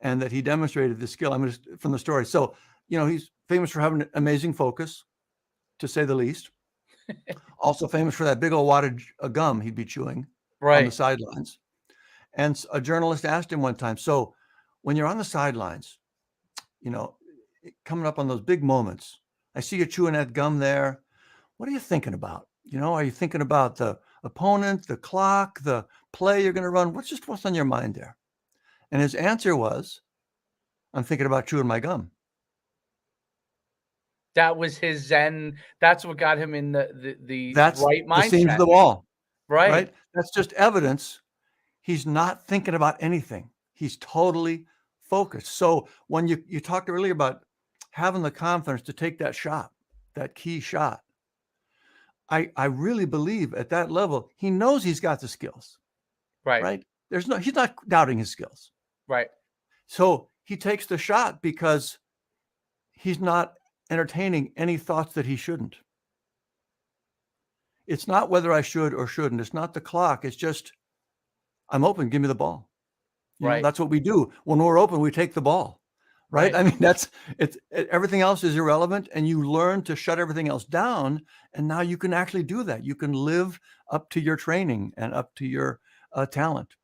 and that he demonstrated this skill. I'm just from the story. So, he's famous for having amazing focus, to say the least. Also famous for that big old wattage of gum he'd be chewing on the sidelines. And a journalist asked him one time, so when you're on the sidelines, coming up on those big moments, I see you chewing that gum there. What are you thinking about? Are you thinking about the opponent, the clock, the play you're going to run? What's on your mind there? And his answer was, I'm thinking about chewing my gum. That was his Zen. That's what got him in That's right the seams mindset. of the wall, Right. right? That's just evidence he's not thinking about anything. He's totally focused. So when you talked earlier about having the confidence to take that shot, that key shot, I really believe at that level, he knows he's got the skills, right? He's not doubting his skills. Right. So he takes the shot because he's not entertaining any thoughts that he shouldn't. It's not whether I should or shouldn't. It's not the clock. It's just, I'm open. Give me the ball. That's what we do. When we're open, we take the ball, right? I mean, everything else is irrelevant, and you learn to shut everything else down. And now you can actually do that. You can live up to your training and up to your talent.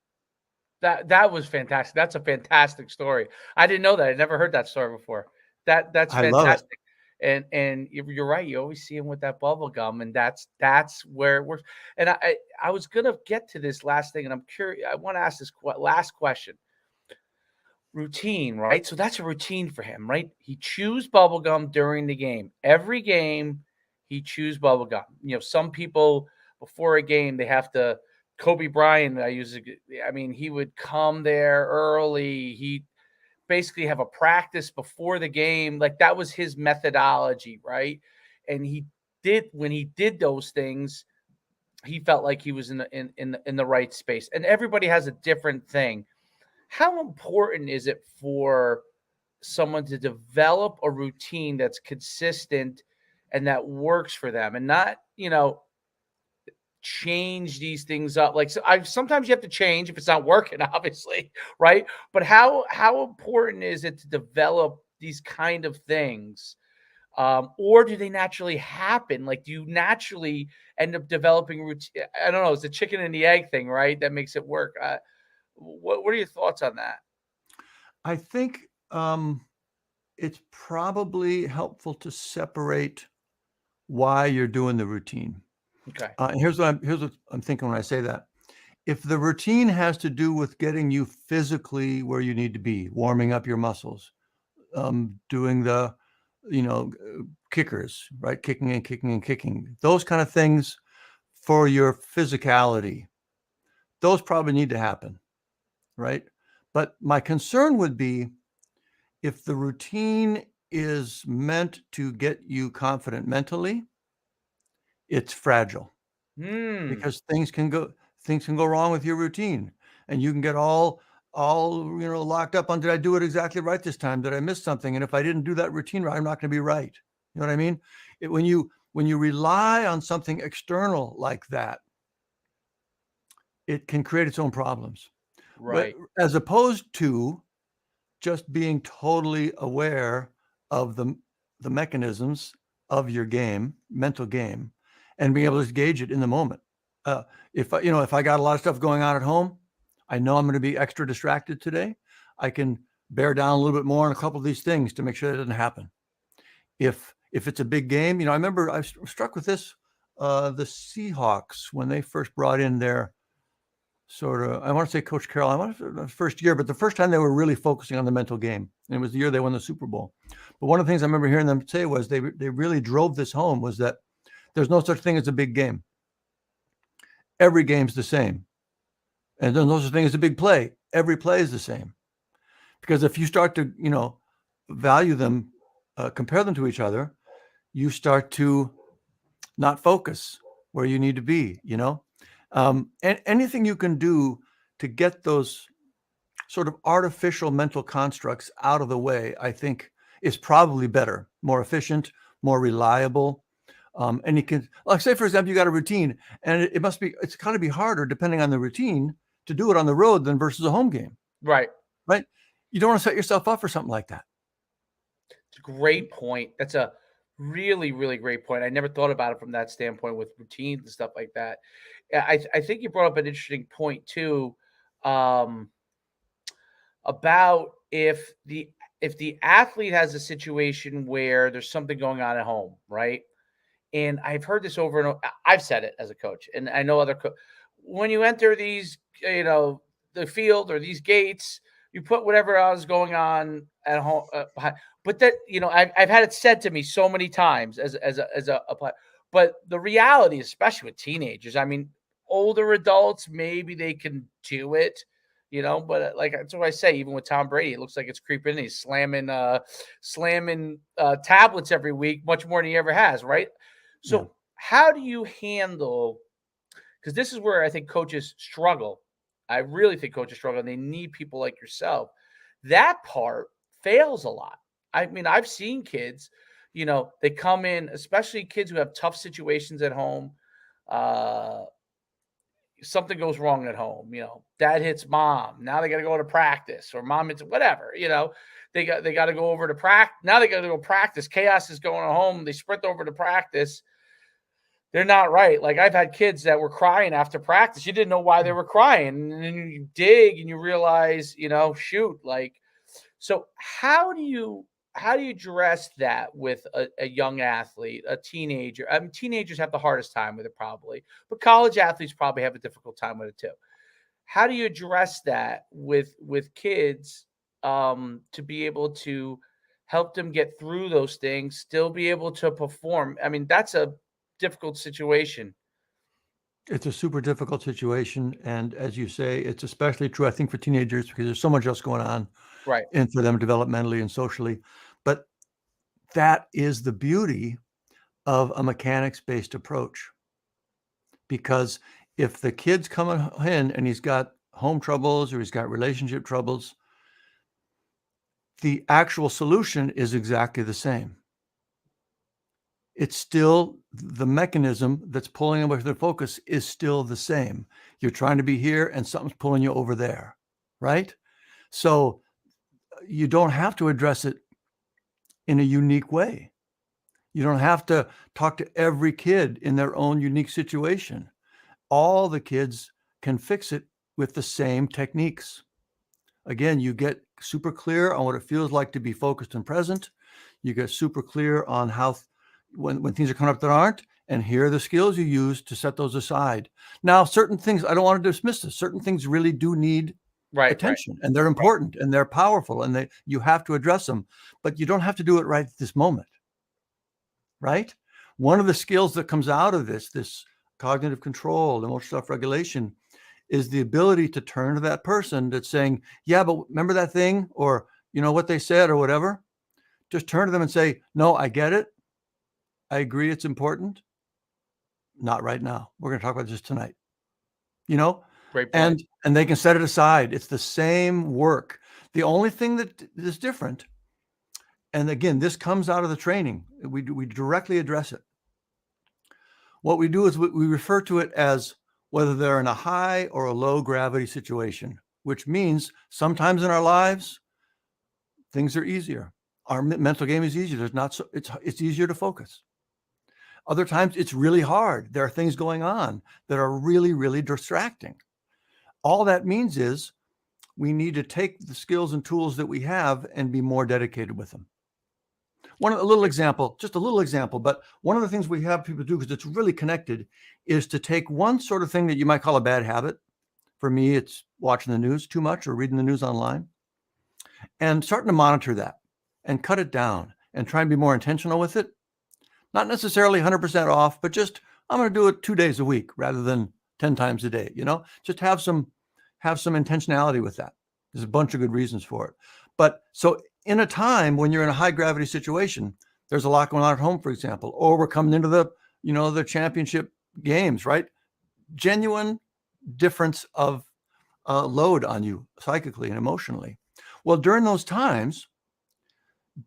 That was fantastic. That's a fantastic story. I didn't know that. I never heard that story before. That's I love it. fantastic. And you're right. You always see him with that bubble gum, and that's where it works. And I was gonna get to this last thing, and I'm curious. I want to ask this last question. Routine, right? So that's a routine for him, right? He chews bubble gum during the game. Every game, he chews bubble gum. Some people before a game they have to. Kobe Bryant, he would come there early. He basically have a practice before the game. Like that was his methodology, right? And when he did those things, he felt like he was in the right space. And everybody has a different thing. How important is it for someone to develop a routine that's consistent and that works for them, and not, change these things up? Like, sometimes you have to change if it's not working, obviously, right? But how important is it to develop these kind of things, or do they naturally happen? Like, do you naturally end up developing routine? I don't know. It's the chicken and the egg thing, right? That makes it work. What are your thoughts on that? I think it's probably helpful to separate why you're doing the routine. Okay. And here's what I'm thinking when I say that. If the routine has to do with getting you physically where you need to be, warming up your muscles, doing the, kickers, right? Kicking and kicking and kicking, those kind of things for your physicality, those probably need to happen, right? But my concern would be if the routine is meant to get you confident mentally, it's fragile. Because things can go wrong with your routine, and you can get all locked up on, did I do it exactly right this time? Did I miss something? And if I didn't do that routine right, I'm not going to be right. You know what I mean? When you rely on something external like that, it can create its own problems. Right. But as opposed to just being totally aware of the mechanisms of your mental game, and being able to gauge it in the moment. If I got a lot of stuff going on at home, I know I'm going to be extra distracted today. I can bear down a little bit more on a couple of these things to make sure that doesn't happen. If it's a big game, I remember I was struck with this, the Seahawks, when they first brought in their I want to say Coach Carroll, I want to the first year, but the first time they were really focusing on the mental game. And it was the year they won the Super Bowl. But one of the things I remember hearing them say was they really drove this home, was that there's no such thing as a big game. Every game's the same. And there's no such thing as a big play. Every play is the same. Because if you start to, value them, compare them to each other, you start to not focus where you need to be, and anything you can do to get those sort of artificial mental constructs out of the way, I think is probably better, more efficient, more reliable. And you can, like, say, for example, you got a routine, and it's got to be harder depending on the routine to do it on the road than versus a home game. Right. Right. You don't want to set yourself up for something like that. It's a great point. That's a really, really great point. I never thought about it from that standpoint with routines and stuff like that. I think you brought up an interesting point too, about if the athlete has a situation where there's something going on at home, right? And I've heard this over and over. I've said it as a coach, and I know other when you enter these, the field or these gates, you put whatever else is going on at home behind. But that, I've had it said to me so many times as a but the reality, especially with teenagers, I mean, older adults, maybe they can do it, but like that's what I say, even with Tom Brady, it looks like it's creeping in. He's slamming tablets every week, much more than he ever has, right? So how do you handle, because this is where I think coaches struggle. I really think coaches struggle, and they need people like yourself. That part fails a lot. I mean, I've seen kids, they come in, especially kids who have tough situations at home. Something goes wrong at home, dad hits mom. Now they got to go to practice, or mom hits whatever, they got to go over to practice. Now they got to go practice. Chaos is going home. They sprint over to practice. They're not right. Like, I've had kids that were crying after practice. You didn't know why they were crying. And then you dig and you realize, shoot, like, so how do you address that with a young athlete, a teenager? I mean, teenagers have the hardest time with it probably, but college athletes probably have a difficult time with it too. How do you address that with kids, to be able to help them get through those things, still be able to perform? I mean, that's a difficult situation. It's a super difficult situation. And as you say, it's especially true, I think, for teenagers, because there's so much else going on, Right. and for them developmentally and socially. But that is the beauty of a mechanics-based approach. Because if the kid's coming in and he's got home troubles or he's got relationship troubles, the actual solution is exactly the same. It's still the mechanism that's pulling away from their focus is still the same. You're trying to be here and something's pulling you over there, right? So you don't have to address it in a unique way. You don't have to talk to every kid in their own unique situation. All the kids can fix it with the same techniques. Again, you get super clear on what it feels like to be focused and present. You get super clear on how, when things are coming up that aren't, and here are the skills you use to set those aside. Now, certain things, I don't want to dismiss this. Certain things really do need attention, and they're important, and they're powerful, and you have to address them, but you don't have to do it right at this moment, right? One of the skills that comes out of this cognitive control, emotional self-regulation, is the ability to turn to that person that's saying, yeah, but remember that thing, or what they said, or whatever. Just turn to them and say, no, I get it. I agree it's important. Not right now. We're going to talk about this tonight. Great point. And they can set it aside. It's the same work. The only thing that is different, and again, this comes out of the training, we directly address it. What we do is we refer to it as whether they're in a high or a low gravity situation, which means sometimes in our lives, things are easier. Our mental game is easier. It's easier to focus. Other times it's really hard. There are things going on that are really, really distracting. All that means is we need to take the skills and tools that we have and be more dedicated with them. Just a little example, but one of the things we have people do, because it's really connected, is to take one sort of thing that you might call a bad habit, For me, it's watching the news too much or reading the news online, and starting to monitor that and cut it down and try and be more intentional with it. Not necessarily 100% off, but just I'm going to do it 2 days a week rather than 10 times a day. Just have some intentionality with that. There's a bunch of good reasons for it. But so in a time when you're in a high gravity situation, there's a lot going on at home, for example, or we're coming into the championship games, right? Genuine difference of load on you psychically and emotionally. Well, during those times,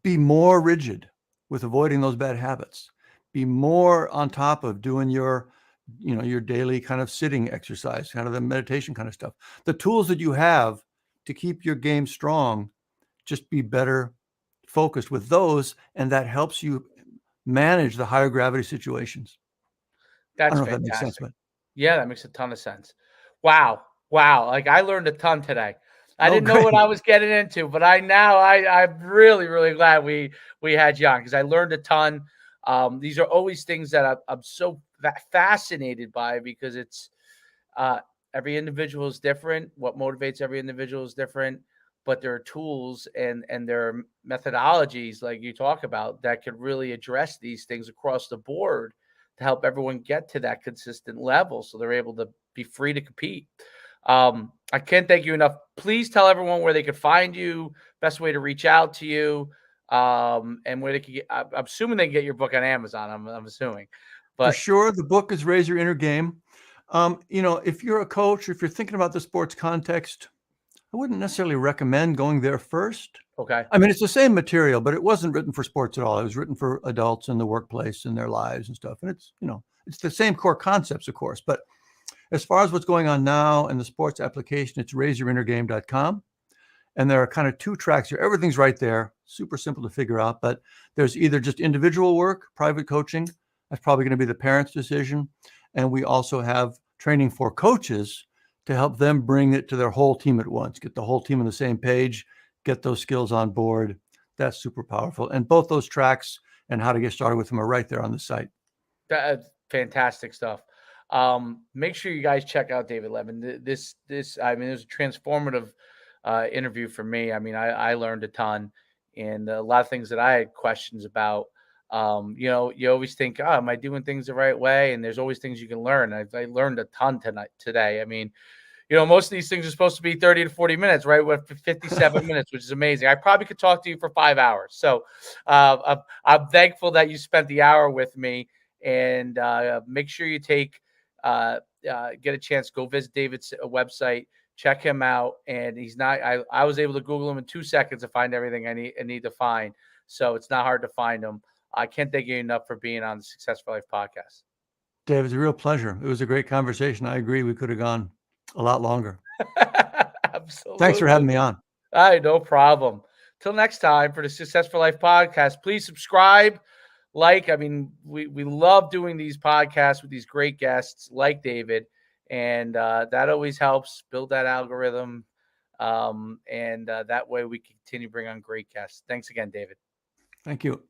be more rigid with avoiding those bad habits. Be more on top of doing your daily kind of sitting exercise, kind of the meditation kind of stuff. The tools that you have to keep your game strong, just be better focused with those, and that helps you manage the higher gravity situations. I That's don't know if that makes sense, fantastic. but Yeah, that makes a ton of sense. Wow. Wow. Like I learned a ton today. I oh, didn't know what great. I was getting into, but I'm really, really glad we had you on because I learned a ton. These are always things that I'm so fascinated by because it's uh, every individual is different. What motivates every individual is different, but there are tools and there are methodologies like you talk about that could really address these things across the board to help everyone get to that consistent level so they're able to be free to compete. I can't thank you enough. Please tell everyone where they could find you, best way to reach out to you, and where they can get. I'm assuming they can get your book on Amazon. I'm assuming, For but sure, the book is Raise Your Inner Game. If you're a coach or if you're thinking about the sports context, I wouldn't necessarily recommend going there first. okay. I mean, it's the same material, but it wasn't written for sports at all. It was written for adults in the workplace and their lives and stuff. And it's the same core concepts, of course. But as far as what's going on now in the sports application, it's raiseyourinnergame.com. And there are kind of 2 tracks here. Everything's right there, super simple to figure out. But there's either just individual work, private coaching. That's probably going to be the parent's decision. And we also have training for coaches to help them bring it to their whole team at once, get the whole team on the same page, get those skills on board. That's super powerful. And both those tracks and how to get started with them are right there on the site. That's fantastic stuff. Make sure you guys check out David Levin. This, I mean, it was a transformative interview for me. I mean, I learned a ton and a lot of things that I had questions about. You always think, oh, am I doing things the right way? And there's always things you can learn. I learned a ton today. I mean, most of these things are supposed to be 30 to 40 minutes, right? With 57 minutes, which is amazing. I probably could talk to you for 5 hours. So I'm thankful that you spent the hour with me. And make sure you get a chance, go visit David's website, check him out. And I was able to Google him in 2 seconds to find everything I need to find. So it's not hard to find him. I can't thank you enough for being on the Success for Life podcast. Dave, it's a real pleasure. It was a great conversation. I agree. We could have gone a lot longer. Thanks for Absolutely. having me on. All right, no problem. Till next time for the Success for Life podcast, please subscribe, like. I mean, we love doing these podcasts with these great guests like David, and that always helps build that algorithm. And that way we can continue to bring on great guests. Thanks again, David. Thank you.